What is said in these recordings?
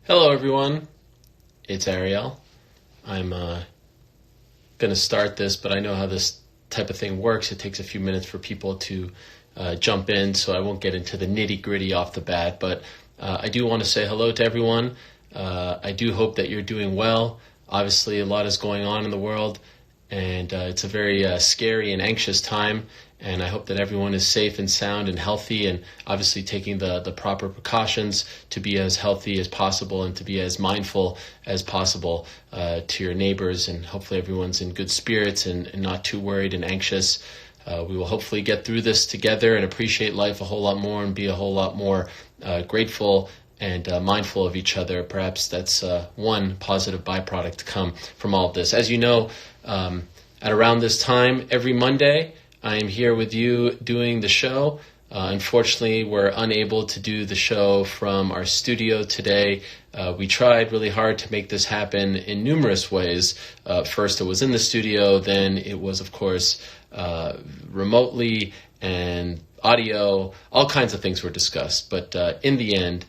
Hello, everyone. It's Ariel. I'm going to start this, but I know how this type of thing works. It takes a few minutes for people to jump in, so I won't get into the nitty-gritty off the bat. But I do want to say hello to everyone. I do hope that you're doing well. Obviously, a lot is going on in the world, and it's a very scary and anxious time. And I hope that everyone is safe and sound and healthy, and obviously taking the proper precautions to be as healthy as possible and to be as mindful as possible to your neighbors. And hopefully everyone's in good spirits and not too worried and anxious. We will hopefully get through this together and appreciate life a whole lot more and be a whole lot more grateful and mindful of each other. Perhaps that's one positive byproduct to come from all of this. As you know, at around this time every Monday, I am here with you doing the show. Unfortunately, we're unable to do the show from our studio today. We tried really hard to make this happen in numerous ways. First, it was in the studio. Then it was, of course, remotely and audio. All kinds of things were discussed. But in the end,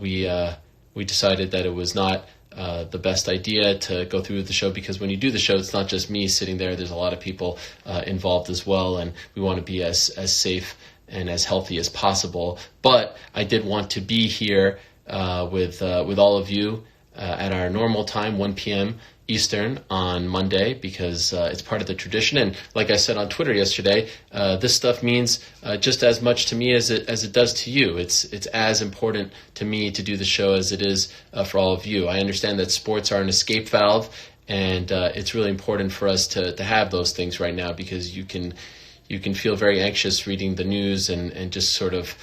we decided that it was not the best idea to go through with the show, because when you do the show, it's not just me sitting there. There's a lot of people involved as well, and we want to be as safe and as healthy as possible. But I did want to be here with all of you at our normal time, 1 p.m. Eastern on Monday, because it's part of the tradition. And like I said on Twitter yesterday, this stuff means just as much to me as it does to you. It's as important to me to do the show as it is for all of you. I understand that sports are an escape valve, and it's really important for us to have those things right now, because you can feel very anxious reading the news and just sort of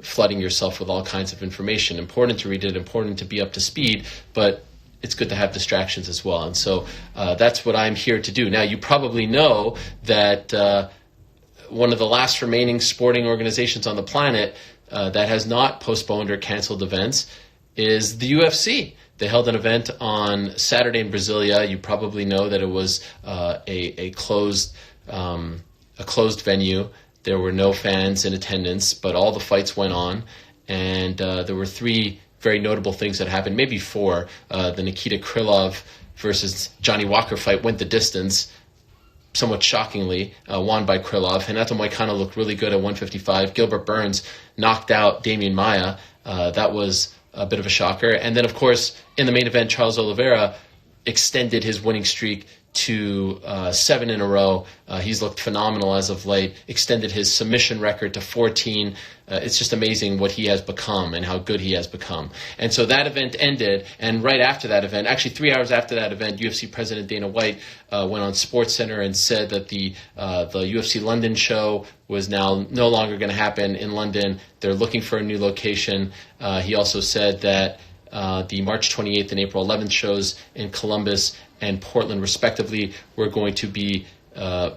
flooding yourself with all kinds of information. Important to read it, important to be up to speed, but it's good to have distractions as well. And so that's what I'm here to do. Now, you probably know that one of the last remaining sporting organizations on the planet that has not postponed or canceled events is the UFC. They held an event on Saturday in Brasilia. You probably know that it was a closed venue. There were no fans in attendance, but all the fights went on. And there were three very notable things that happened, maybe four. The Nikita Krylov versus Johnny Walker fight went the distance, somewhat shockingly, won by Krylov. Renato Moicano looked really good at 155. Gilbert Burns knocked out Damian Maia. That was a bit of a shocker. And then, of course, in the main event, Charles Oliveira extended his winning streak to 7 in a row. He's looked phenomenal as of late, extended his submission record to 14. It's just amazing what he has become and how good he has become. And so that event ended, and right after that event, actually 3 hours after that event, UFC President Dana White went on SportsCenter and said that the UFC London show was now no longer going to happen in London. They're looking for a new location. He also said that the March 28th and April 11th shows in Columbus and Portland, respectively, were going to be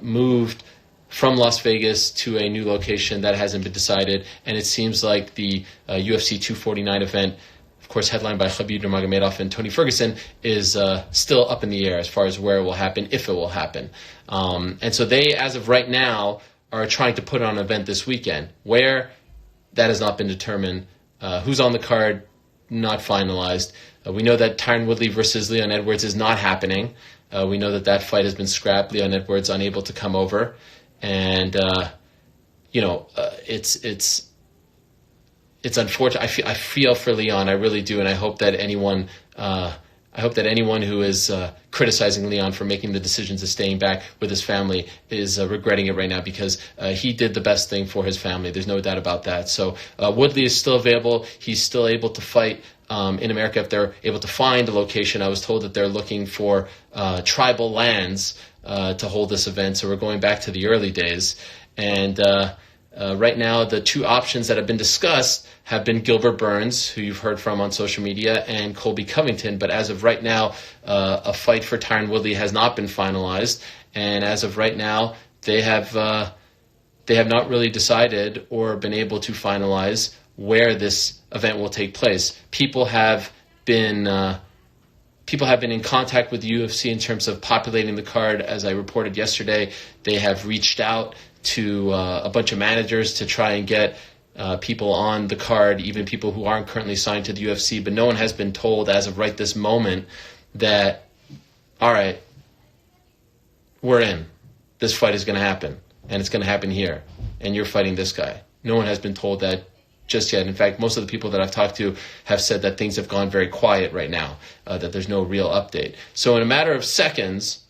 moved from Las Vegas to a new location. That hasn't been decided. And it seems like the UFC 249 event, of course, headlined by Khabib Nurmagomedov and Tony Ferguson, is still up in the air as far as where it will happen, if it will happen. And so they, as of right now, are trying to put on an event this weekend. Where? That has not been determined. Who's on the card? Not finalized. We know that Tyron Woodley versus Leon Edwards is not happening. We know that fight has been scrapped. Leon Edwards unable to come over, and it's unfortunate. I feel for Leon, I really do, and I hope that anyone who is criticizing Leon for making the decisions of staying back with his family is regretting it right now, because he did the best thing for his family. There's no doubt about that. So Woodley is still available. He's still able to fight in America if they're able to find a location. I was told that they're looking for tribal lands to hold this event. So we're going back to the early days. And right now, the two options that have been discussed have been Gilbert Burns, who you've heard from on social media, and Colby Covington. But as of right now, a fight for Tyron Woodley has not been finalized. And as of right now, they have not really decided or been able to finalize where this event will take place. People have been in contact with the UFC in terms of populating the card. As I reported yesterday, they have reached out to a bunch of managers to try and get people on the card, even people who aren't currently signed to the UFC, but no one has been told as of right this moment that, all right, we're in. This fight is going to happen, and it's going to happen here, and you're fighting this guy. No one has been told that just yet. In fact, most of the people that I've talked to have said that things have gone very quiet right now, that there's no real update. So in a matter of seconds,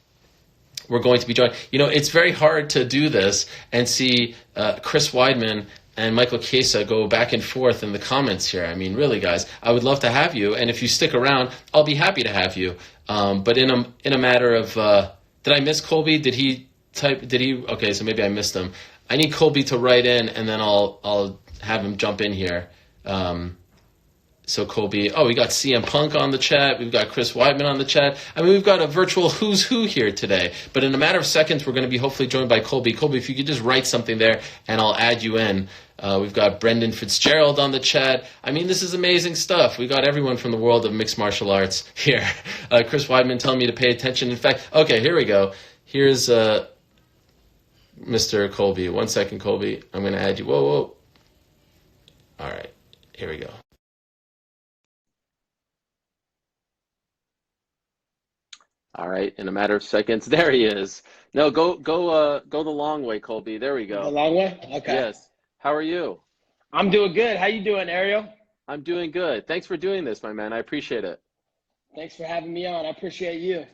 we're going to be joined. You know, it's very hard to do this and see Chris Weidman and Michael Chiesa go back and forth in the comments here. I mean, really, guys, I would love to have you, and if you stick around, I'll be happy to have you. But in a matter of, did I miss Colby? Did he type? Did he? Okay, so maybe I missed him. I need Colby to write in, and then I'll have him jump in here. So Colby, we got CM Punk on the chat. We've got Chris Weidman on the chat. I mean, we've got a virtual who's who here today. But in a matter of seconds, we're going to be hopefully joined by Colby. Colby, if you could just write something there, and I'll add you in. We've got Brendan Fitzgerald on the chat. I mean, this is amazing stuff. We got everyone from the world of mixed martial arts here. Chris Weidman telling me to pay attention. In fact, okay, here we go. Here's Mr. Colby. 1 second, Colby. I'm going to add you. Whoa. All right, here we go. All right, in a matter of seconds, there he is. No, go the long way, Colby. There we go. The long way? Okay. Yes. How are you? I'm doing good. How you doing, Ariel? I'm doing good. Thanks for doing this, my man. I appreciate it. Thanks for having me on. I appreciate you.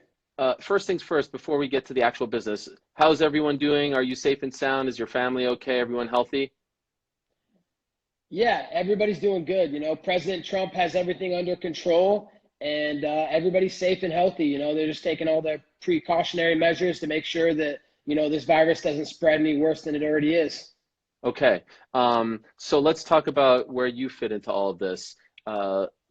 First things first, before we get to the actual business, how's everyone doing? Are you safe and sound? Is your family okay? Everyone healthy? Yeah, everybody's doing good. You know, President Trump has everything under control, and everybody's safe and healthy. You know, they're just taking all the precautionary measures to make sure that, you know, this virus doesn't spread any worse than it already is. Okay. So let's talk about where you fit into all of this.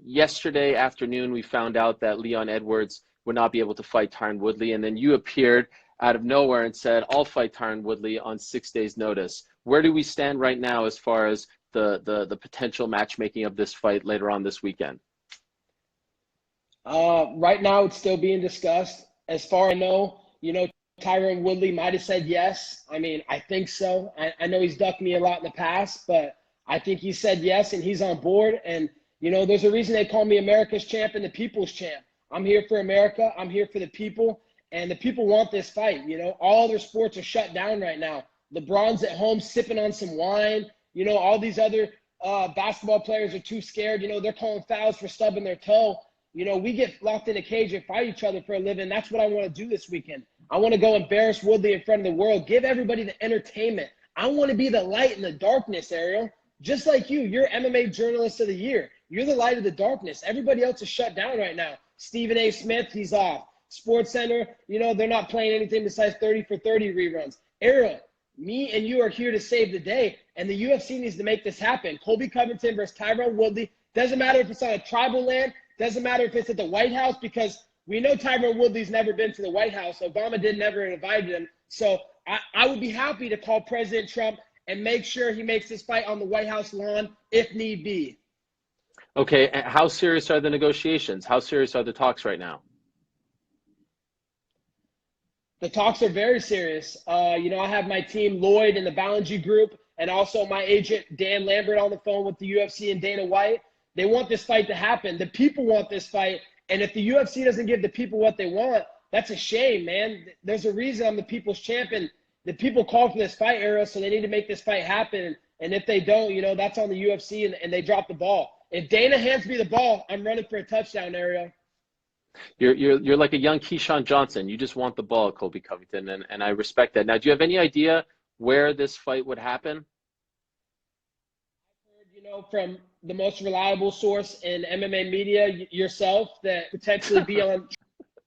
Yesterday afternoon, we found out that Leon Edwards would not be able to fight Tyron Woodley, and then you appeared out of nowhere and said, I'll fight Tyron Woodley on 6 days' notice. Where do we stand right now as far as the potential matchmaking of this fight later on this weekend? Right now, it's still being discussed. As far as I know, you know, Tyron Woodley might have said yes. I mean, I think so. I know he's ducked me a lot in the past, but I think he said yes, and he's on board. And, you know, there's a reason they call me America's champ and the people's champ. I'm here for America. I'm here for the people, and the people want this fight. You know, all other sports are shut down right now. LeBron's at home sipping on some wine. You know, all these other basketball players are too scared. You know, they're calling fouls for stubbing their toe. You know, we get locked in a cage and fight each other for a living. That's what I want to do this weekend. I want to go embarrass Woodley in front of the world, give everybody the entertainment. I want to be the light in the darkness, Ariel. Just like you, you're MMA Journalist of the Year. You're the light of the darkness. Everybody else is shut down right now. Stephen A. Smith, he's off. Sports Center, you know, they're not playing anything besides 30 for 30 reruns. Ariel, me and you are here to save the day, and the UFC needs to make this happen. Colby Covington versus Tyron Woodley. Doesn't matter if it's on a tribal land. Doesn't matter if it's at the White House, because we know Tyron Woodley's never been to the White House. Obama never invited him. So I would be happy to call President Trump and make sure he makes this fight on the White House lawn if need be. Okay, how serious are the negotiations? How serious are the talks right now? The talks are very serious. You know, I have my team, Lloyd, and the Ballinger Group, and also my agent, Dan Lambert, on the phone with the UFC and Dana White. They want this fight to happen. The people want this fight. And if the UFC doesn't give the people what they want, that's a shame, man. There's a reason I'm the people's champion. The people called for this fight, Ariel, so they need to make this fight happen. And if they don't, you know, that's on the UFC, and they drop the ball. If Dana hands me the ball, I'm running for a touchdown, Ariel. You're like a young Keyshawn Johnson. You just want the ball, Colby Covington, and I respect that. Now, do you have any idea where this fight would happen? I've heard, you know, from the most reliable source in MMA media, yourself, that potentially be on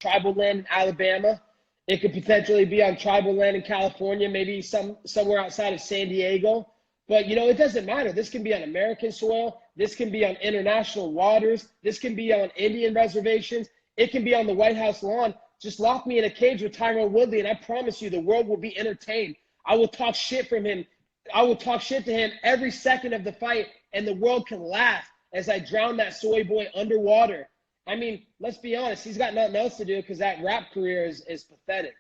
tribal land in Alabama. It could potentially be on tribal land in California, maybe somewhere outside of San Diego. But, you know, it doesn't matter. This can be on American soil. This can be on international waters. This can be on Indian reservations. It can be on the White House lawn. Just lock me in a cage with Tyron Woodley, and I promise you the world will be entertained. I will talk shit from him. I will talk shit to him every second of the fight, and the world can laugh as I drown that soy boy underwater. I mean, let's be honest. He's got nothing else to do because that rap career is pathetic.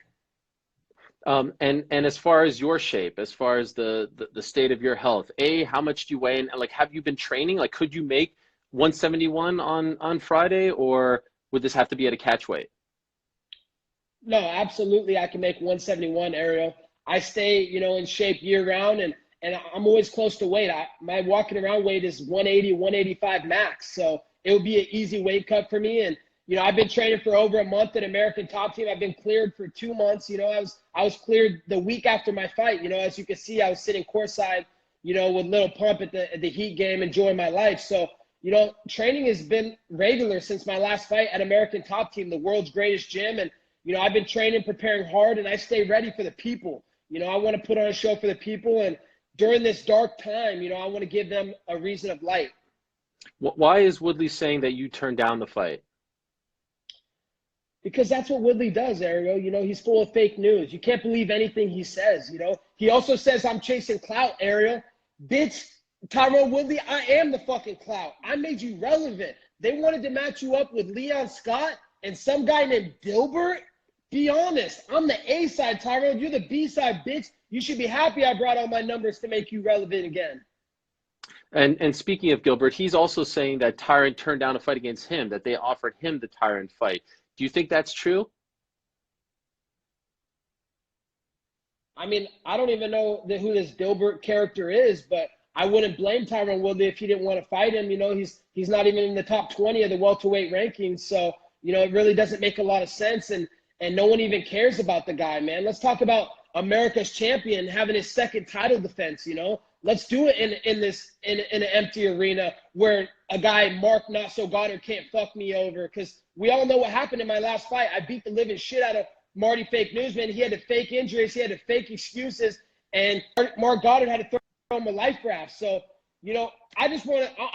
And as far as your shape, as far as the state of your health, how much do you weigh? And like, have you been training? Like, could you make 171 on Friday, or would this have to be at a catch weight? No, absolutely. I can make 171, Ariel. I stay, in shape year round, and I'm always close to weight. My walking around weight is 180, 185 max. So it would be an easy weight cut for me. And, I've been training for over a month at American Top Team. I've been cleared for 2 months. I was cleared the week after my fight. As you can see, I was sitting courtside, with Little Pump at the Heat game, enjoying my life. So, training has been regular since my last fight at American Top Team, the world's greatest gym. And I've been training, preparing hard, and I stay ready for the people. I want to put on a show for the people, and during this dark time, I want to give them a reason of light. Why is Woodley saying that you turned down the fight? Because that's what Woodley does, Ariel. He's full of fake news. You can't believe anything he says, He also says I'm chasing clout, Ariel. Bitch, Tyrone Woodley, I am the fucking clout. I made you relevant. They wanted to match you up with Leon Scott and some guy named Dilbert. Be honest. I'm the A side, Tyrone. You're the B side, bitch. You should be happy I brought all my numbers to make you relevant again. And speaking of Gilbert, he's also saying that Tyron turned down a fight against him, that they offered him the Tyron fight. Do you think that's true? I mean, I don't even know who this Dilbert character is, but I wouldn't blame Tyron Woodley if he didn't want to fight him. He's not even in the top 20 of the welterweight rankings. So, it really doesn't make a lot of sense. And no one even cares about the guy, man. Let's talk about America's champion having his second title defense, Let's do it in an empty arena where a guy, Mark Not So Goddard, can't fuck me over. Because we all know what happened in my last fight. I beat the living shit out of Marty Fake Newsman. He had to fake injuries. He had to fake excuses. And Mark Goddard had to throw him a life raft. So, I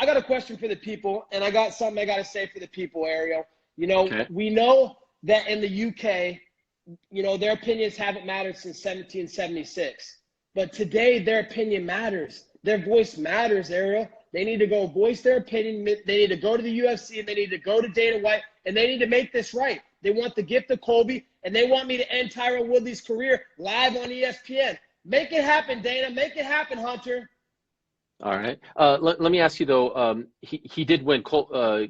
got a question for the people, and I got something I got to say for the people, Ariel. Okay. We know that in the UK, their opinions haven't mattered since 1776. But today, their opinion matters. Their voice matters, Ariel. They need to go voice their opinion. They need to go to the UFC, and they need to go to Dana White, and they need to make this right. They want the gift of Colby, and they want me to end Tyron Woodley's career live on ESPN. Make it happen, Dana. Make it happen, Hunter. All right. Let me ask you, though, he did win.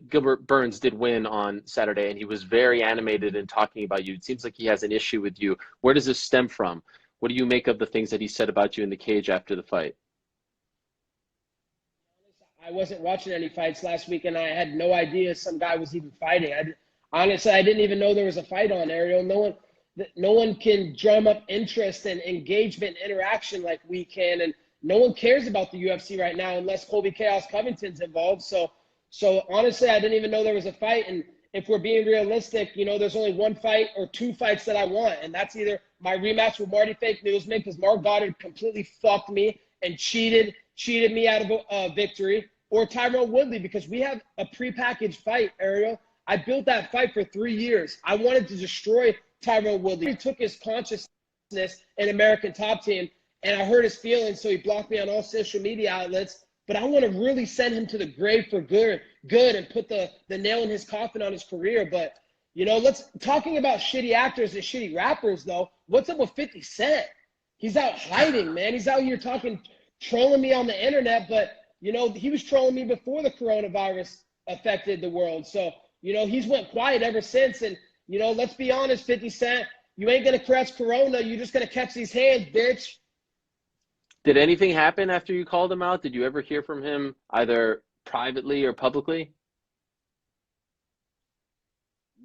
Gilbert Burns did win on Saturday, and he was very animated in talking about you. It seems like he has an issue with you. Where does this stem from? What do you make of the things that he said about you in the cage after the fight? I wasn't watching any fights last week, and I had no idea some guy was even fighting. Honestly, I didn't even know there was a fight on, Ariel. No one can drum up interest and engagement and interaction like we can, and no one cares about the UFC right now unless Colby Covington's involved. So honestly, I didn't even know there was a fight. And if we're being realistic, there's only one fight or two fights that I want, and that's either my rematch with Marty Fake Newsman, because Mark Goddard completely fucked me and cheated me out of a victory, or Tyrone Woodley, because we have a prepackaged fight, Ariel. I built that fight for 3 years. I wanted to destroy Tyrone Woodley. He took his consciousness in American Top Team, and I hurt his feelings, so he blocked me on all social media outlets. But I want to really send him to the grave for good and put the nail in his coffin on his career. But, let's talking about shitty actors and shitty rappers, though. What's up with 50 Cent? He's out hiding, man. He's out here trolling me on the internet. But, he was trolling me before the coronavirus affected the world. So, he's went quiet ever since. And, let's be honest, 50 Cent, you ain't going to catch corona. You're just going to catch these hands, bitch. Did anything happen after you called him out? Did you ever hear from him either privately or publicly?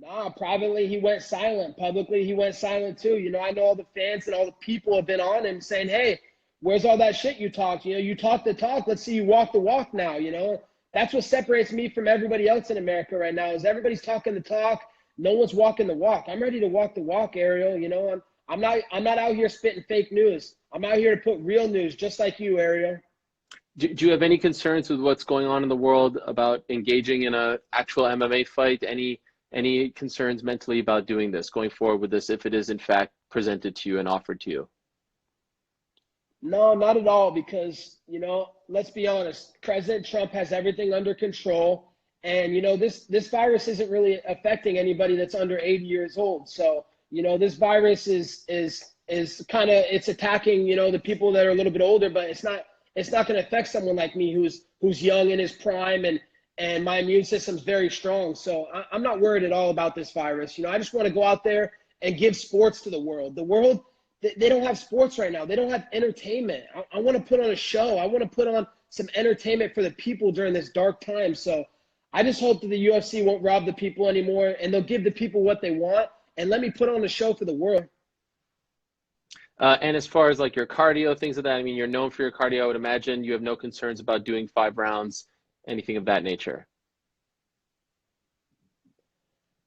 Nah, privately he went silent. Publicly he went silent too. I know all the fans and all the people have been on him saying, hey, where's all that shit you talked? You talk the talk. Let's see you walk the walk now. That's what separates me from everybody else in America right now is everybody's talking the talk. No one's walking the walk. I'm ready to walk the walk, Ariel. I'm not out here spitting fake news. I'm out here to put real news, just like you, Ariel. Do you have any concerns with what's going on in the world about engaging in an actual MMA fight? Any concerns mentally about doing this, going forward with this, if it is in fact presented to you and offered to you? No, not at all, because, let's be honest. President Trump has everything under control. And, this virus isn't really affecting anybody that's under 80 years old. So, this virus is is kind of, it's attacking, you know, the people that are a little bit older, but it's not going to affect someone like me who's young in his prime, and my immune system's very strong. So I'm not worried at all about this virus. You know, I just want to go out there and give sports to the world. The world, they don't have sports right now. They don't have entertainment. I want to put on a show. I want to put on some entertainment for the people during this dark time. So I just hope that the UFC won't rob the people anymore, and they'll give the people what they want, and let me put on a show for the world. And as far as like your cardio, things of that, I mean, you're known for your cardio. I would imagine you have no concerns about doing 5 rounds, anything of that nature.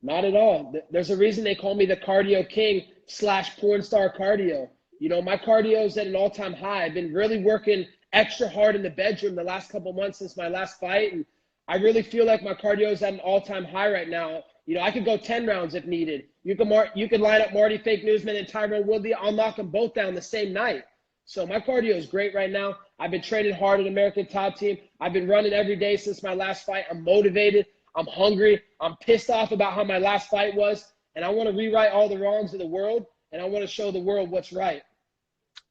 Not at all. There's a reason they call me the cardio king / porn star cardio. You know, my cardio is at an all-time high. I've been really working extra hard in the bedroom the last couple months since my last fight, and I really feel like my cardio is at an all-time high right now. You know, I could go 10 rounds if needed. You can line up Marty Fake Newsman and Tyron Woodley. I'll knock them both down the same night. So my cardio is great right now. I've been training hard at American Top Team. I've been running every day since my last fight. I'm motivated. I'm hungry. I'm pissed off about how my last fight was, and I want to rewrite all the wrongs of the world, and I want to show the world what's right.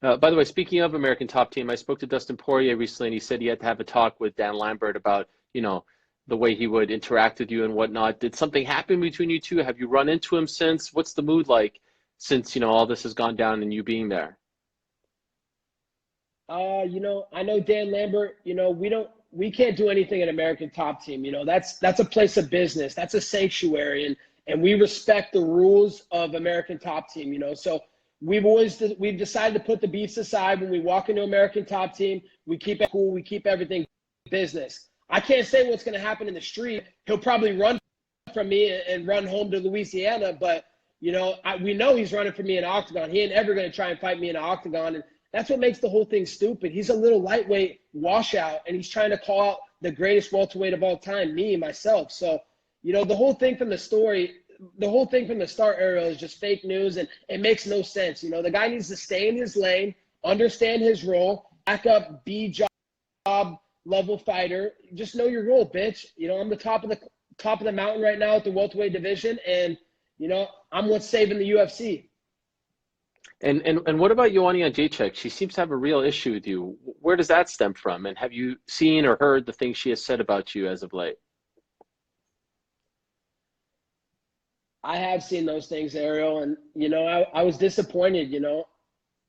By the way, speaking of American Top Team, I spoke to Dustin Poirier recently, and he said he had to have a talk with Dan Lambert about, you know, the way he would interact with you and whatnot. Did something happen between you two? Have you run into him since? What's the mood like since, you know, all this has gone down and you being there? You know, I know Dan Lambert, you know, we can't do anything at American Top Team. You know, that's a place of business. That's a sanctuary, and we respect the rules of American Top Team, you know. So we've decided to put the beefs aside. When we walk into American Top Team, we keep it cool. We keep everything business. I can't say what's going to happen in the street. He'll probably run from me and run home to Louisiana, but, you know, we know he's running from me in an octagon. He ain't ever going to try and fight me in an octagon, and that's what makes the whole thing stupid. He's a little lightweight washout, and he's trying to call out the greatest welterweight of all time, myself. So, you know, the whole thing from the start, Ariel, is just fake news, and it makes no sense. You know, the guy needs to stay in his lane, understand his role, back up, B-job level fighter. Just know your role, bitch. You know, I'm the top of the mountain right now at the welterweight division, and, you know, I'm what's saving the UFC. And what about Joanna Jacek? She seems to have a real issue with you. Where does that stem from? And have you seen or heard the things she has said about you as of late? I have seen those things, Ariel, and, you know, I was disappointed. You know,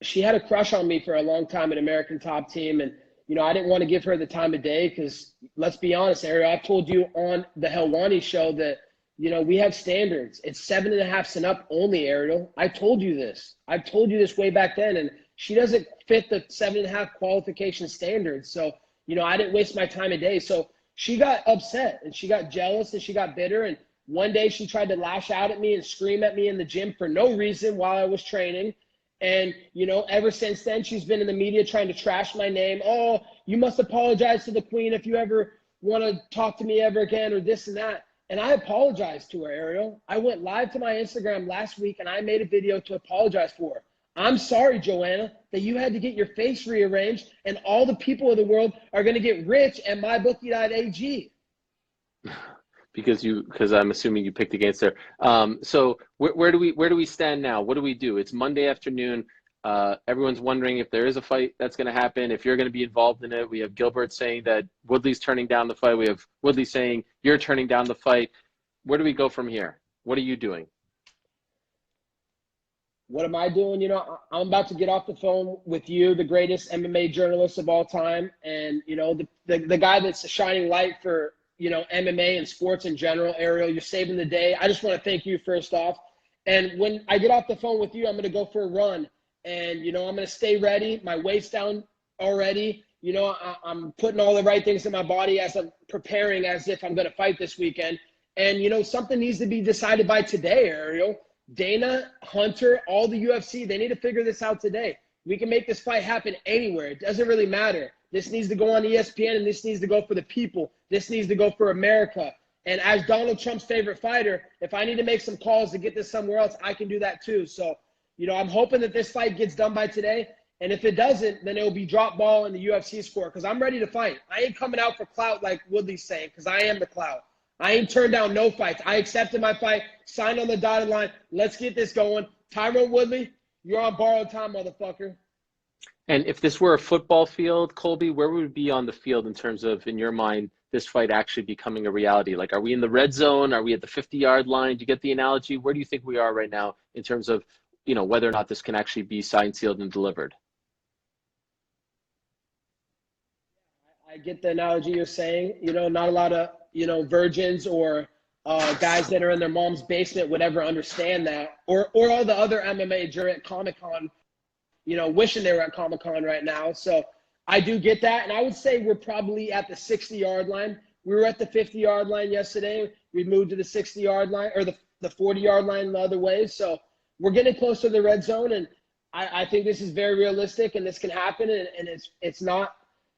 she had a crush on me for a long time at American Top Team, and, you know, I didn't want to give her the time of day because, let's be honest, Ariel, I told you on the Helwani show that, you know, we have standards. It's 7.5 and up only, Ariel. I told you this. I told you this way back then, and she doesn't fit the 7.5 qualification standards. So, you know, I didn't waste my time of day. So she got upset, and she got jealous, and she got bitter, and one day she tried to lash out at me and scream at me in the gym for no reason while I was training. And, you know, ever since then, she's been in the media trying to trash my name. Oh, you must apologize to the queen if you ever want to talk to me ever again, or this and that. And I apologized to her, Ariel. I went live to my Instagram last week, and I made a video to apologize for her. I'm sorry, Joanna, that you had to get your face rearranged, and all the people of the world are going to get rich at mybookie.ag. Because I'm assuming you picked against her. So where do we stand now? What do we do? It's Monday afternoon. Everyone's wondering if there is a fight that's going to happen, if you're going to be involved in it. We have Gilbert saying that Woodley's turning down the fight. We have Woodley saying you're turning down the fight. Where do we go from here? What are you doing? What am I doing? You know, I'm about to get off the phone with you, the greatest MMA journalist of all time, and, you know, the guy that's a shining light for, you know, MMA and sports in general. Ariel, you're saving the day. I just want to thank you first off. And when I get off the phone with you, I'm going to go for a run. And, you know, I'm going to stay ready. My weight's down already. You know, I'm putting all the right things in my body as I'm preparing as if I'm going to fight this weekend. And, you know, something needs to be decided by today, Ariel. Dana, Hunter, all the UFC, they need to figure this out today. We can make this fight happen anywhere. It doesn't really matter. This needs to go on ESPN, and this needs to go for the people. This needs to go for America. And as Donald Trump's favorite fighter, if I need to make some calls to get this somewhere else, I can do that too. So, you know, I'm hoping that this fight gets done by today. And if it doesn't, then it will be drop ball in the UFC score, because I'm ready to fight. I ain't coming out for clout like Woodley's saying, because I am the clout. I ain't turned down no fights. I accepted my fight, signed on the dotted line. Let's get this going. Tyron Woodley, You're on borrowed time, motherfucker. And if this were a football field, Colby, where would we be on the field in terms of, in your mind, this fight actually becoming a reality? Like, are we in the red zone? Are we at the 50-yard line? Do you get the analogy? Where do you think we are right now in terms of, whether or not this can actually be signed, sealed, and delivered? I get the analogy you're saying. Not a lot of, virgins or guys that are in their mom's basement would ever understand that. Or all the other MMA during Comic-Con, wishing they were at Comic-Con right now. So I do get that. And I would say we're probably at the 60-yard line. We were at the 50-yard line yesterday. We moved to the 60-yard line, or the 40-yard line the other way. So we're getting close to the red zone. And I think this is very realistic and this can happen. And it's not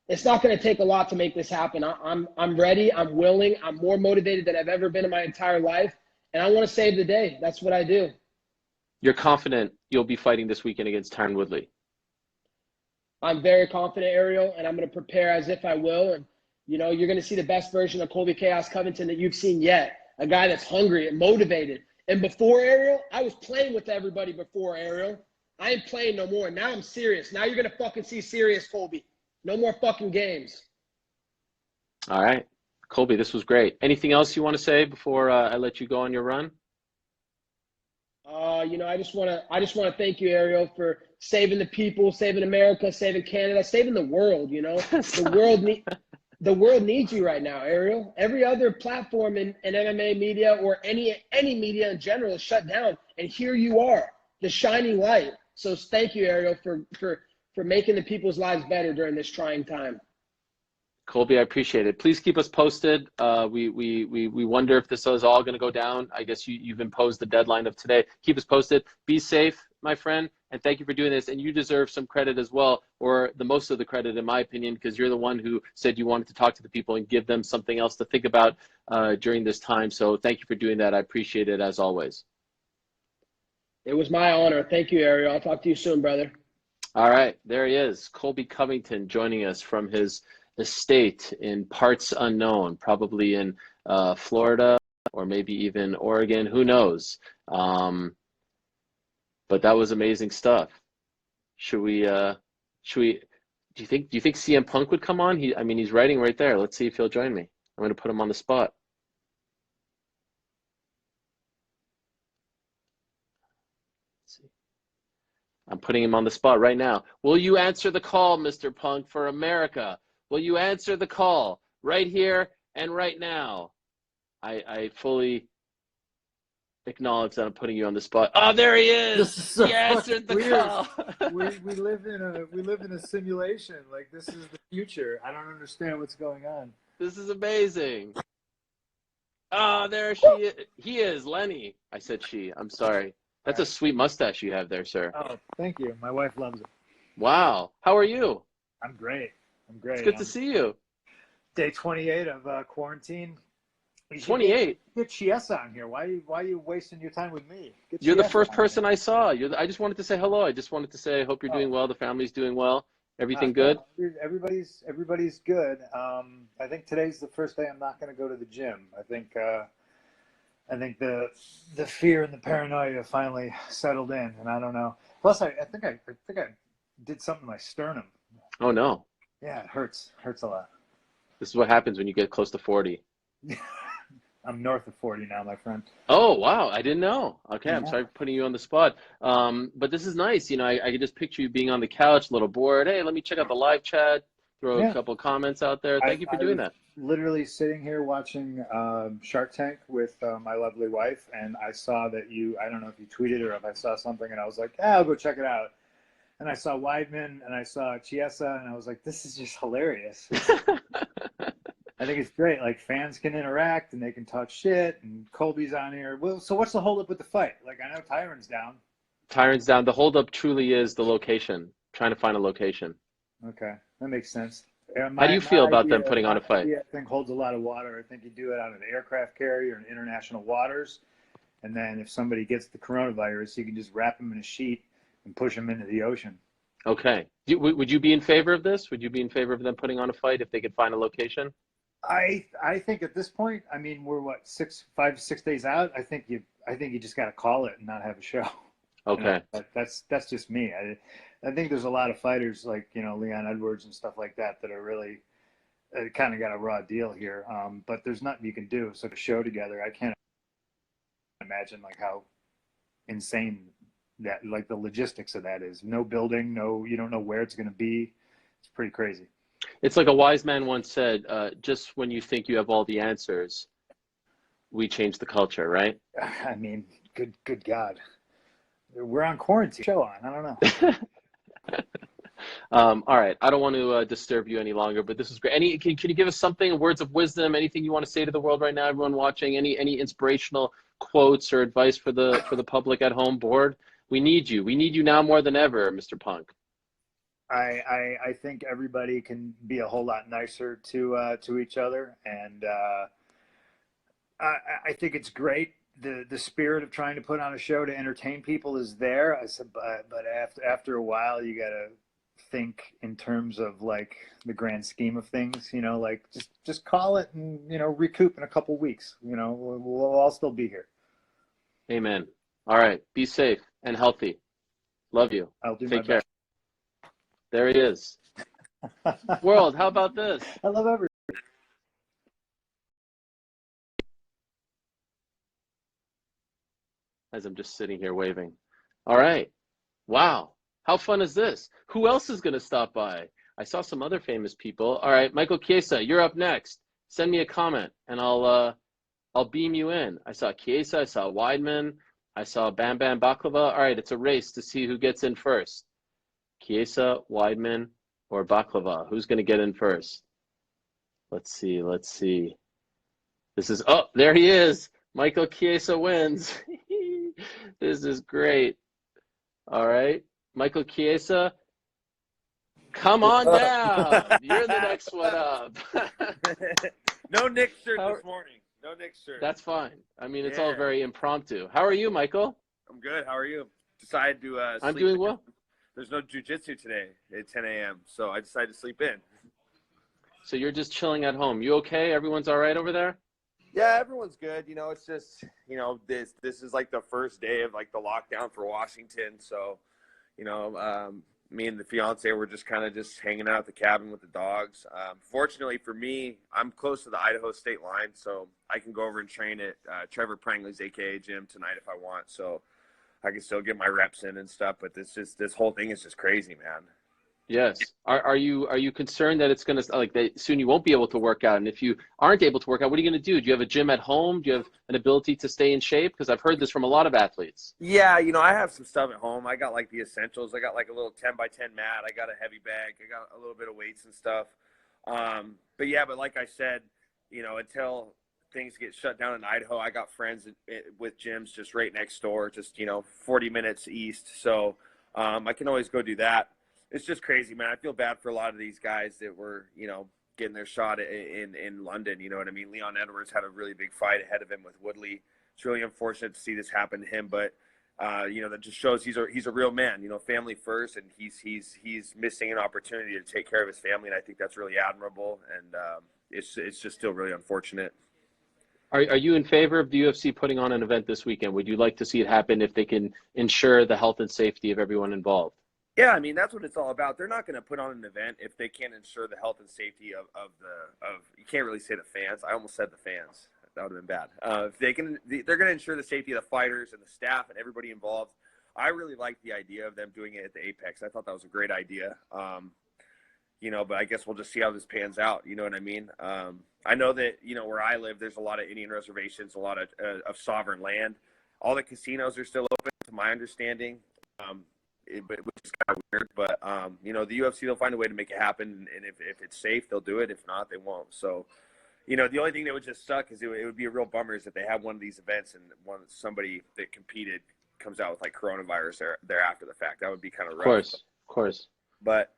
going to take a lot to make this happen. I'm ready. I'm willing. I'm more motivated than I've ever been in my entire life. And I want to save the day. That's what I do. You're confident you'll be fighting this weekend against Tyron Woodley? I'm very confident, Ariel, and I'm going to prepare as if I will. And, you're going to see the best version of Colby Chaos Covington that you've seen yet. A guy that's hungry and motivated. And before, Ariel, I was playing with everybody before, Ariel. I ain't playing no more. Now I'm serious. Now you're going to fucking see serious Colby. No more fucking games. All right. Colby, this was great. Anything else you want to say before I let you go on your run? I just want to thank you, Ariel, for saving the people, saving America, saving Canada, saving the world. The world needs you right now, Ariel. Every other platform in MMA media or any media in general is shut down, and here you are, the shining light. So thank you, Ariel, for making the people's lives better during this trying time. Colby, I appreciate it. Please keep us posted. We wonder if this is all going to go down. I guess you've imposed the deadline of today. Keep us posted. Be safe, my friend, and thank you for doing this. And you deserve some credit as well, or the most of the credit, in my opinion, because you're the one who said you wanted to talk to the people and give them something else to think about during this time. So thank you for doing that. I appreciate it as always. It was my honor. Thank you, Ariel. I'll talk to you soon, brother. All right, there he is, Colby Covington, joining us from his estate in parts unknown, probably in Florida or maybe even Oregon, who knows. But that was amazing stuff. Do you think CM Punk would come on? He's writing right there. Let's see if he'll join me. I'm going to put him on the spot. Let's see. I'm putting him on the spot right now. Will you answer the call, Mr. Punk, for America? Will you answer the call right here and right now? I fully acknowledge that I'm putting you on the spot. Oh, there he is. This is so he answered the weird. call. we live in a simulation. Like, this is the future. I don't understand what's going on. This is amazing. Oh, there he is, Lenny. I said she. I'm sorry. That's a sweet mustache you have there, sir. Oh, thank you. My wife loves it. Wow. How are you? I'm great. It's good to see you. Day 28 of quarantine. 28. Get Chiesa on here. Why are you wasting your time with me? You're the first person I saw. I just wanted to say hello. I just wanted to say I hope you're doing well. The family's doing well. Everything good? Everybody's good. I think today's the first day I'm not going to go to the gym. I think the fear and the paranoia finally settled in, and I don't know. Plus, I think I did something to my sternum. Oh no. Yeah, it hurts a lot. This is what happens when you get close to 40. I'm north of 40 now, my friend. Oh, wow. I didn't know. Okay, I'm sorry for putting you on the spot. But this is nice. I could just picture you being on the couch, a little bored. Hey, let me check out the live chat, throw a couple comments out there. Thank you for doing that. Literally sitting here watching Shark Tank with my lovely wife, and I saw that I don't know if you tweeted or if I saw something, and I was like, I'll go check it out. And I saw Weidman and I saw Chiesa, and I was like, this is just hilarious. I think it's great. Like, fans can interact and they can talk shit, and Colby's on here. Well, so what's the holdup with the fight? Like, I know Tyron's down. Tyron's down. The holdup truly is the location, trying to find a location. Okay, that makes sense. How do you feel about them putting on a fight? I think holds a lot of water. I think you do it out of an aircraft carrier in international waters. And then if somebody gets the coronavirus, you can just wrap them in a sheet and push them into the ocean. Okay. Would you be in favor of this? Would you be in favor of them putting on a fight if they could find a location? I think at this point, I mean, we're 5 to 6 days out. I think you just got to call it and not have a show. Okay. That's just me. I think there's a lot of fighters like, Leon Edwards and stuff like that that are really kind of got a raw deal here. But there's nothing you can do. So to show together, I can't imagine like how insane that, like the logistics of that is. No building, you don't know where it's going to be. It's pretty crazy. It's like a wise man once said, just when you think you have all the answers, we change the culture, right? I mean, good God. We're on quarantine. Show on. I don't know. All right. I don't want to disturb you any longer, but this is great. Can you give us something, words of wisdom, anything you want to say to the world right now, everyone watching, any inspirational quotes or advice for the public at home board? We need you. We need you now more than ever, Mr. Punk. I think everybody can be a whole lot nicer to each other, and I think it's great. The spirit of trying to put on a show to entertain people is there. I said, but after a while, you gotta think in terms of like the grand scheme of things. Like just call it and recoup in a couple weeks. We'll all still be here. Amen. All right. Be safe and healthy. Love you. I'll do Take my care. best. There he is. World, how about this? I love everyone. As I'm just sitting here waving. All right. Wow. How fun is this? Who else is going to stop by? I saw some other famous people. All right, Michael Chiesa, you're up next. Send me a comment and I'll beam you in. I saw Chiesa, I saw Weidman, I saw Bam Bam Baklava. All right, it's a race to see who gets in first. Chiesa, Weidman, or Baklava? Who's going to get in first? Let's see. This is, oh, there he is. Michael Chiesa wins. This is great. All right. Michael Chiesa, come on down. You're the next one up. No Nick shirt this morning. No Nick shirt. That's fine. I mean, it's all very impromptu. How are you, Michael? I'm good. How are you? Decided to I'm sleep doing in. well. There's no jiu-jitsu today at 10 a.m., so I decided to sleep in. So you're just chilling at home. You okay? Everyone's all right over there? Yeah, everyone's good. It's just, this is like the first day of like the lockdown for Washington. So, me and the fiance were just kind of just hanging out at the cabin with the dogs. Fortunately for me, I'm close to the Idaho state line, so I can go over and train at Trevor Prangley's AKA gym tonight if I want. So I can still get my reps in and stuff. But this whole thing is just crazy, man. Yes. Are you concerned that it's going to soon you won't be able to work out? And if you aren't able to work out, what are you going to do? Do you have a gym at home? Do you have an ability to stay in shape? Because I've heard this from a lot of athletes. Yeah, I have some stuff at home. I got like the essentials. I got like a little 10 by 10 mat. I got a heavy bag. I got a little bit of weights and stuff. But like I said, until things get shut down in Idaho, I got friends with gyms just right next door, just 40 minutes east. So I can always go do that. It's just crazy, man. I feel bad for a lot of these guys that were, getting their shot in London. You know what I mean? Leon Edwards had a really big fight ahead of him with Woodley. It's really unfortunate to see this happen to him, but that just shows he's a real man. Family first, and he's missing an opportunity to take care of his family, and I think that's really admirable. And it's just still really unfortunate. Are you in favor of the UFC putting on an event this weekend? Would you like to see it happen if they can ensure the health and safety of everyone involved? Yeah, I mean, that's what it's all about. They're not going to put on an event if they can't ensure the health and safety of you can't really say the fans. I almost said the fans. That would have been bad. If they're going to ensure the safety of the fighters and the staff and everybody involved. I really liked the idea of them doing it at the Apex. I thought that was a great idea. But I guess we'll just see how this pans out. You know what I mean? I know that, where I live, there's a lot of Indian reservations, a lot of sovereign land. All the casinos are still open, to my understanding. Which is kind of weird, but the UFC, they'll find a way to make it happen, and if it's safe, they'll do it. If not, they won't. So, the only thing that would just suck is it would be a real bummer is if they have one of these events and somebody that competed comes out with like coronavirus there after the fact. That would be kind of rough. Of course. But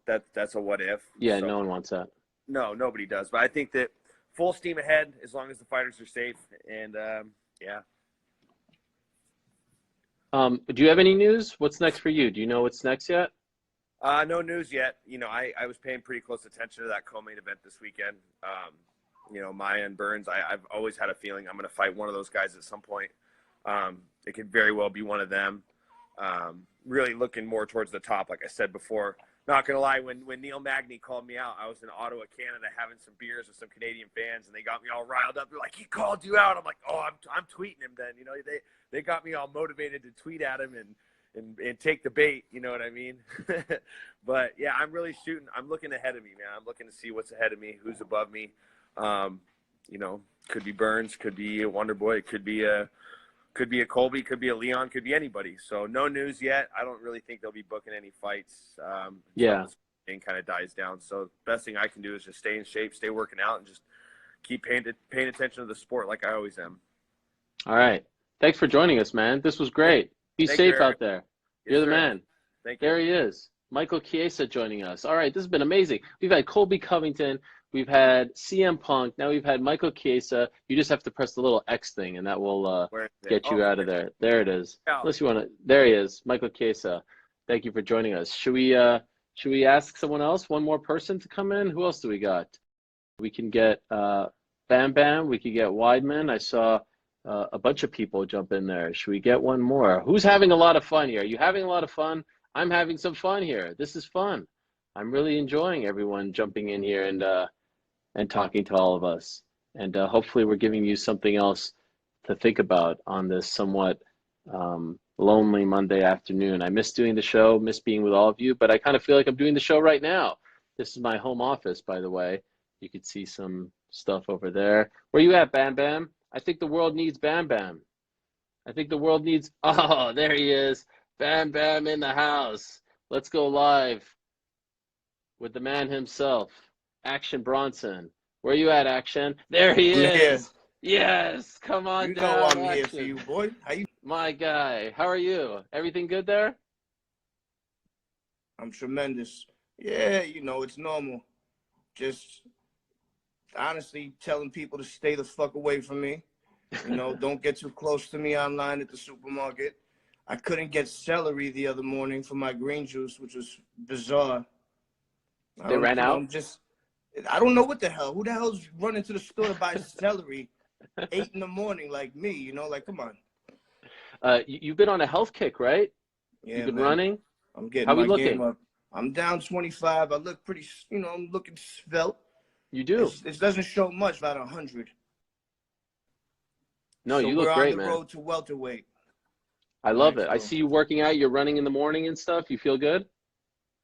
that's a what if. Yeah, so, no one wants that. No, nobody does. But I think that full steam ahead as long as the fighters are safe, and yeah. Do you have any news? What's next for you? Do you know what's next yet? No news yet. I was paying pretty close attention to that co-main event this weekend. Maya and Burns, I've always had a feeling I'm going to fight one of those guys at some point. It could very well be one of them. Really looking more towards the top, like I said before. Not gonna lie, when Neil Magny called me out, I was in Ottawa, Canada, having some beers with some Canadian fans, and they got me all riled up. They're like, "He called you out." I'm like, "Oh, I'm tweeting him then." You know, they got me all motivated to tweet at him and take the bait. You know what I mean? But yeah, I'm really shooting. I'm looking ahead of me, man. I'm looking to see what's ahead of me, who's above me. You know, could be Burns, could be a Wonder Boy, it could be a Colby, could be a Leon, could be anybody. So no news yet. I don't really think they'll be booking any fights. Yeah. And kind of dies down. So best thing I can do is just stay in shape, stay working out, and just keep paying attention to the sport like I always am. All right. Thanks for joining us, man. This was great. Be safe out there. Yes, You're the sir. man. Thank you. There he is. Michael Chiesa joining us. All right. This has been amazing. We've had Colby Covington. We've had CM Punk. Now we've had Michael Chiesa. You just have to press the little X thing, and that will get you out of there. There it is. Unless you want to. There he is, Michael Chiesa. Thank you for joining us. Should we ask someone else, one more person to come in? Who else do we got? We can get Bam Bam. We could get Weidman. I saw a bunch of people jump in there. Should we get one more? Who's having a lot of fun here? Are you having a lot of fun? I'm having some fun here. This is fun. I'm really enjoying everyone jumping in here and talking to all of us. And hopefully we're giving you something else to think about on this somewhat lonely Monday afternoon. I miss doing the show, miss being with all of you, but I kind of feel like I'm doing the show right now. This is my home office, by the way. You could see some stuff over there. Where you at, Bam Bam? I think the world needs Bam Bam. I think the world needs, oh, there he is. Bam Bam in the house. Let's go live with the man himself, Action Bronson. Where you at, Action? There he is. Yes, come on you down, know I'm Action. here for you, boy. How you? My guy, how are you? Everything good there? I'm tremendous. Yeah, you know, it's normal. Just honestly telling people to stay the fuck away from me. You know, don't get too close to me online at the supermarket. I couldn't get celery the other morning for my green juice, which was bizarre. They ran out? I don't know what the hell. Who the hell's running to the store to buy celery 8 in the morning like me? You know, like, come on. You've been on a health kick, right? Yeah, You've been man. running? I'm getting How we my looking? game up. I'm down 25. I look pretty, you know, I'm looking svelte. You do. It doesn't show much, about 100. No, so you look great, man. we're on the road to welterweight. I love it. I see you working out. You're running in the morning and stuff. You feel good?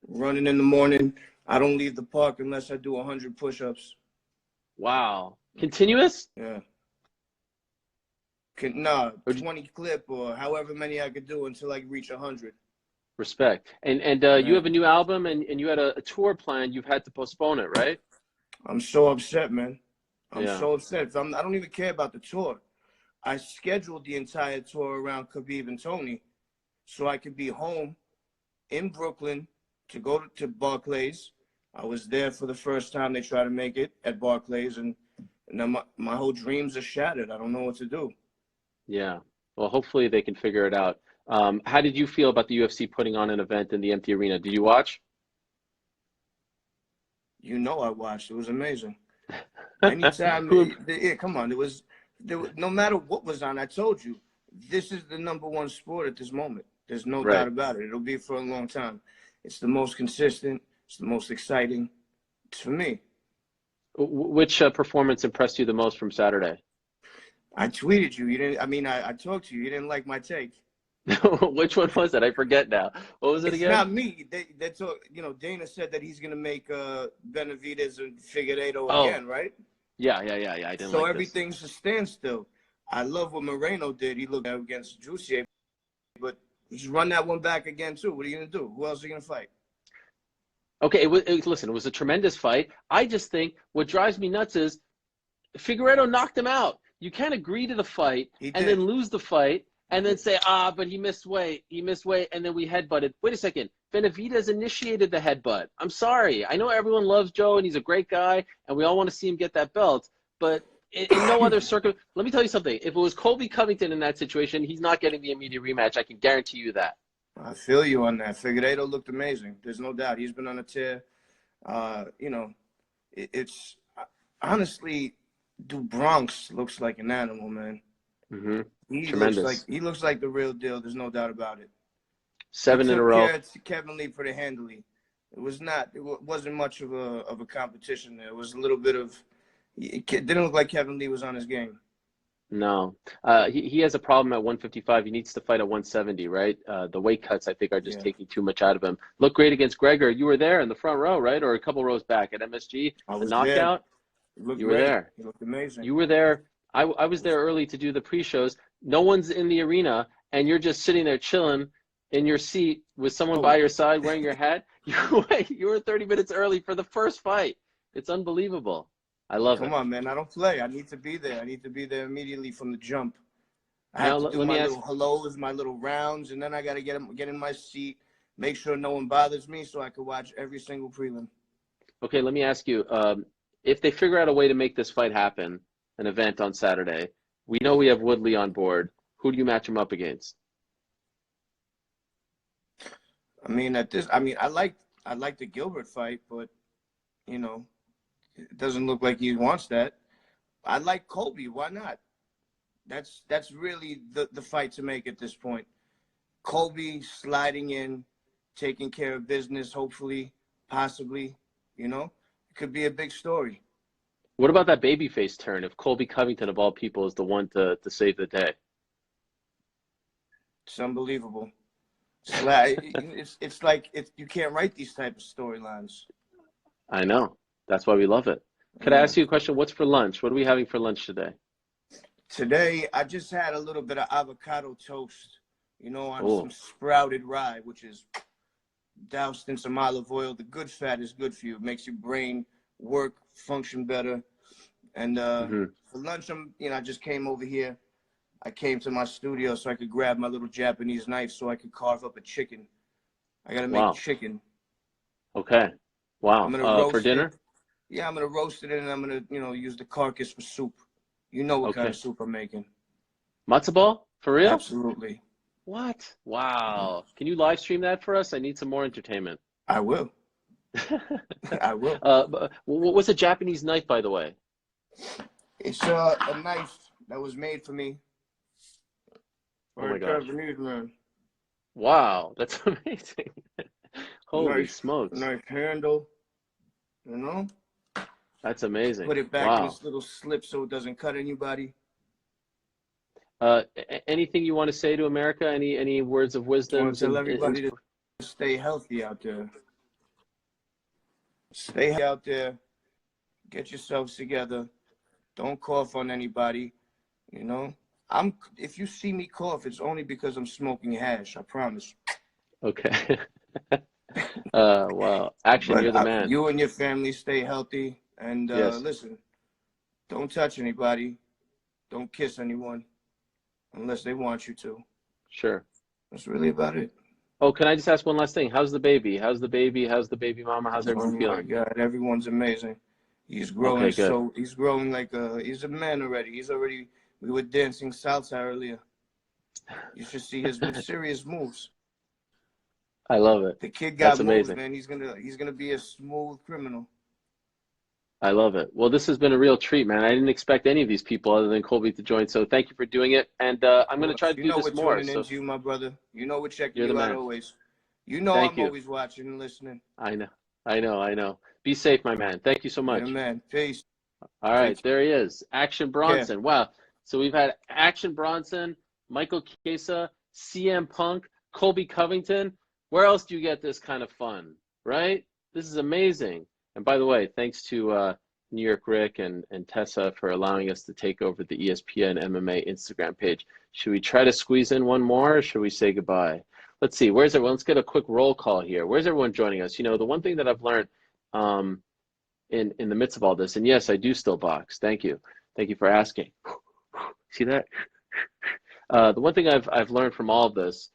Running in the morning. I don't leave the park unless I do 100 push-ups. Wow. Continuous? Yeah. 20 clip or however many I could do until I reach 100. Respect. And you have a new album and you had a tour planned. You've had to postpone it, right? I'm so upset, man. I'm Yeah. so upset. I don't even care about the tour. I scheduled the entire tour around Khabib and Tony so I could be home in Brooklyn to go to Barclays. I was there for the first time they tried to make it at Barclays, and now my whole dreams are shattered. I don't know what to do. Yeah. Well, hopefully they can figure it out. How did you feel about the UFC putting on an event in the empty arena? Did you watch? You know I watched. It was amazing. Anytime, come on. There was, no matter what was on, I told you, this is the #1 sport at this moment. There's no doubt about it. It'll be for a long time. It's the most consistent. It's the most exciting. It's for me. Which performance impressed you the most from Saturday? I tweeted you. You didn't. I mean, I talked to you. You didn't like my take. Which one was it? I forget now. What was it again? It's not me. They talk. You know, Dana said that he's gonna make Benavidez and Figueiredo again, right? Yeah. I didn't. So like everything's a standstill. I love what Moreno did. He looked against Jussier, but just run that one back again too. What are you gonna do? Who else are you gonna fight? Okay, listen, it was a tremendous fight. I just think what drives me nuts is Figueiredo knocked him out. You can't agree to the fight and then lose the fight and then say, but he missed weight. He missed weight, and then we headbutted. Wait a second. Benavidez initiated the headbutt. I'm sorry. I know everyone loves Joe, and he's a great guy, and we all want to see him get that belt. But in no other let me tell you something. If it was Colby Covington in that situation, he's not getting the immediate rematch. I can guarantee you that. I feel you on that. Figueiredo looked amazing. There's no doubt. He's been on a tear. You know, it's honestly, Bronx looks like an animal, man. Mm-hmm. He Tremendous. looks like the real deal. There's no doubt about it. He 7 in a took row. care of Kevin Lee pretty handily. Wasn't much of a competition there. It was a little bit of, it didn't look like Kevin Lee was on his game. No, he has a problem at 155. He needs to fight at 170, right? The weight cuts, I think, are just Yeah. taking too much out of him. Looked great against Gregor. You were there in the front row, right? Or a couple rows back at MSG, I the was knockout. there. He looked You were great. there. He looked amazing. You were there. I was there early to do the pre-shows. No one's in the arena, and you're just sitting there chilling in your seat with someone by your side wearing your hat. You were 30 minutes early for the first fight. It's unbelievable. I love it. Come on, man. I don't play. I need to be there. I need to be there immediately from the jump. I Now, have to do let me my ask- little hellos, my little rounds, and then I got to get in my seat, make sure no one bothers me so I can watch every single prelim. Okay, let me ask you, if they figure out a way to make this fight happen, an event on Saturday, we know we have Woodley on board. Who do you match him up against? I mean, I like the Gilbert fight, but you know, it doesn't look like he wants that. I like Colby. Why not? That's really the fight to make at this point. Colby sliding in, taking care of business, hopefully, possibly, you know, it could be a big story. What about that babyface turn if Colby Covington, of all people, is the one to save the day? It's unbelievable. It's like you can't write these type of storylines. I know. That's why we love it. Could I ask you a question? What's for lunch? What are we having for lunch today? Today, I just had a little bit of avocado toast, you know, on Ooh. some sprouted rye, which is doused in some olive oil. The good fat is good for you. It makes your brain work, function better. And for lunch, I just came over here. I came to my studio so I could grab my little Japanese knife so I could carve up a chicken. I got to make chicken. Okay. Wow. I'm going to roast for dinner? it. Yeah, I'm going to roast it and I'm going to, use the carcass for soup. You know what kind of soup I'm making. Matzo ball? For real? Absolutely. What? Wow. Can you live stream that for us? I need some more entertainment. I will. I will. What's a Japanese knife, by the way? It's a knife that was made for me. Oh my gosh. Japanese man. Wow, that's amazing. Holy smokes. Knife handle, you know? That's amazing. Put it back in this little slip so it doesn't cut anybody. Anything you want to say to America? Any words of wisdom? I want to tell everybody to stay healthy out there. Stay out there. Get yourselves together. Don't cough on anybody. You know? If you see me cough, it's only because I'm smoking hash. I promise. Okay. Wow. Action, you're the man. You and your family stay healthy. And Yes. listen, don't touch anybody. Don't kiss anyone unless they want you to. Sure. That's really about it. Oh, can I just ask one last thing? How's the baby? How's the baby? How's the baby mama? How's everyone feeling? Oh my God, everyone's amazing. He's growing he's growing like he's a man already. We were dancing salsa earlier. You should see his serious moves. I love it. The kid got That's moves, amazing. man. He's gonna be a smooth criminal. I love it. Well, this has been a real treat, man. I didn't expect any of these people other than Colby to join. So thank you for doing it. And I'm going to try to do this more. You know we're tuning into you, my brother. You know we're checking you out always. You know I'm always watching and listening. I know. Be safe, my man. Thank you so much. Yeah, man. Peace. All right, there he is. Action Bronson. Wow. So we've had Action Bronson, Michael Chiesa, CM Punk, Colby Covington. Where else do you get this kind of fun, right? This is amazing. And by the way, thanks to New York Rick and Tessa for allowing us to take over the ESPN MMA Instagram page. Should we try to squeeze in one more, or should we say goodbye? Let's see. Where's everyone? Let's get a quick roll call here. Where's everyone joining us? You know, the one thing that I've learned in the midst of all this, and yes, I do still box. Thank you. Thank you for asking. See that? The one thing I've learned from all of this,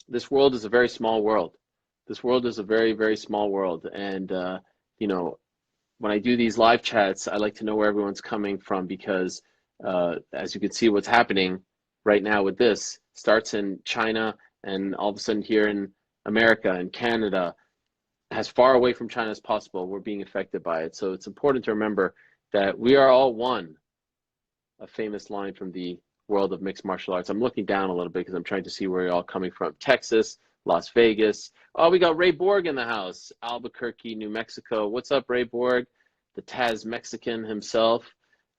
this world is a very small world. This world is a very, very small world. And, you know, when I do these live chats, I like to know where everyone's coming from because, as you can see, what's happening right now with this starts in China and all of a sudden here in America and Canada, as far away from China as possible, we're being affected by it. So it's important to remember that we are all one, a famous line from the world of mixed martial arts. I'm looking down a little bit because I'm trying to see where you're all coming from. Texas, Las Vegas. Oh, we got Ray Borg in the house. Albuquerque, New Mexico. What's up, Ray Borg? The Taz Mexican himself.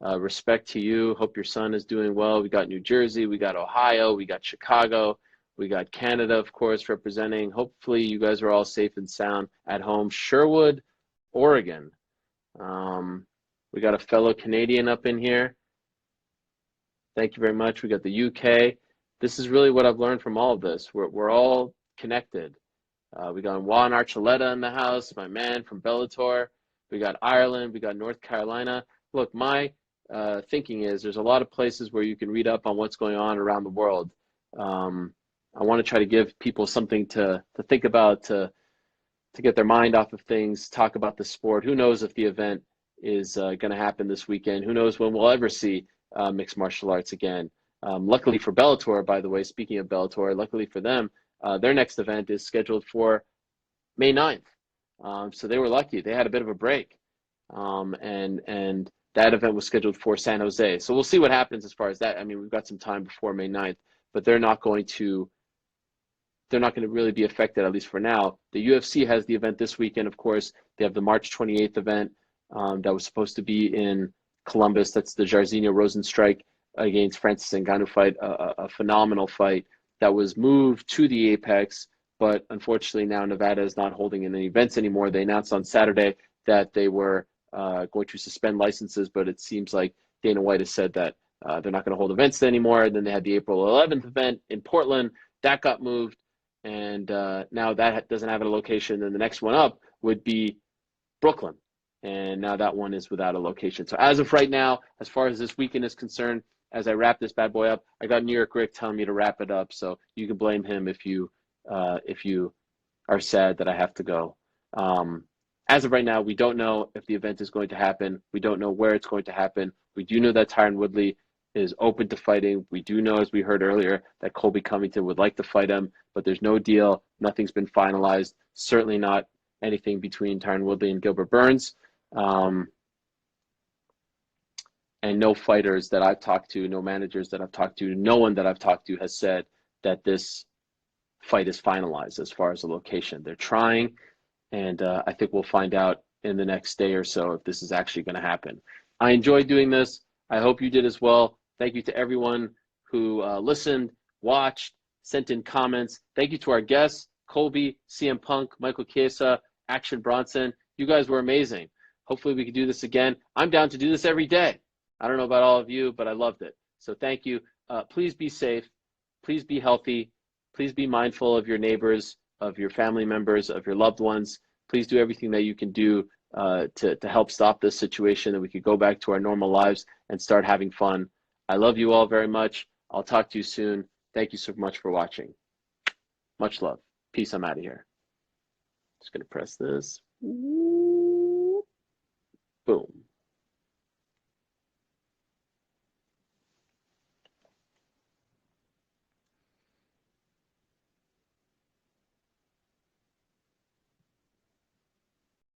Respect to you. Hope your son is doing well. We got New Jersey. We got Ohio. We got Chicago. We got Canada, of course, representing. Hopefully you guys are all safe and sound at home. Sherwood, Oregon. We got a fellow Canadian up in here. Thank you very much. We got the UK. This is really what I've learned from all of this. We're all connected. We got Juan Archuleta in the house, my man from Bellator. We got Ireland. We got North Carolina. Look, my thinking is there's a lot of places where you can read up on what's going on around the world. I want to try to give people something to think about, to get their mind off of things, talk about the sport. Who knows if the event is going to happen this weekend? Who knows when we'll ever see mixed martial arts again? Luckily for Bellator, by the way, speaking of Bellator, luckily for them, their next event is scheduled for May 9th. So they were lucky. They had a bit of a break. And that event was scheduled for San Jose. So we'll see what happens as far as that. I mean, we've got some time before May 9th, but they're not going to really be affected, at least for now. The UFC has the event this weekend, of course. They have the March 28th event that was supposed to be in Columbus. That's the Jairzinho Rosenstrike against Francis Ngannou fight, a phenomenal fight that was moved to the Apex, but unfortunately now Nevada is not holding any events anymore. They announced on Saturday that they were going to suspend licenses, but it seems like Dana White has said that they're not going to hold events anymore. And then they had the April 11th event in Portland. That got moved, and now that doesn't have a location. And the next one up would be Brooklyn, and now that one is without a location. So as of right now, as far as this weekend is concerned, as I wrap this bad boy up, I got New York Rick telling me to wrap it up, so you can blame him if you are sad that I have to go. As of right now, we don't know if the event is going to happen. We don't know where it's going to happen. We do know that Tyron Woodley is open to fighting. We do know, as we heard earlier, that Colby Covington would like to fight him, but there's no deal. Nothing's been finalized. Certainly not anything between Tyron Woodley and Gilbert Burns. And no fighters that I've talked to, no managers that I've talked to, no one that I've talked to has said that this fight is finalized as far as the location. They're trying, and I think we'll find out in the next day or so if this is actually going to happen. I enjoyed doing this. I hope you did as well. Thank you to everyone who listened, watched, sent in comments. Thank you to our guests, Colby, CM Punk, Michael Chiesa, Action Bronson. You guys were amazing. Hopefully we can do this again. I'm down to do this every day. I don't know about all of you, but I loved it. So thank you. Please be safe. Please be healthy. Please be mindful of your neighbors, of your family members, of your loved ones. Please do everything that you can do to help stop this situation, that we could go back to our normal lives and start having fun. I love you all very much. I'll talk to you soon. Thank you so much for watching. Much love. Peace. I'm out of here. Just going to press this.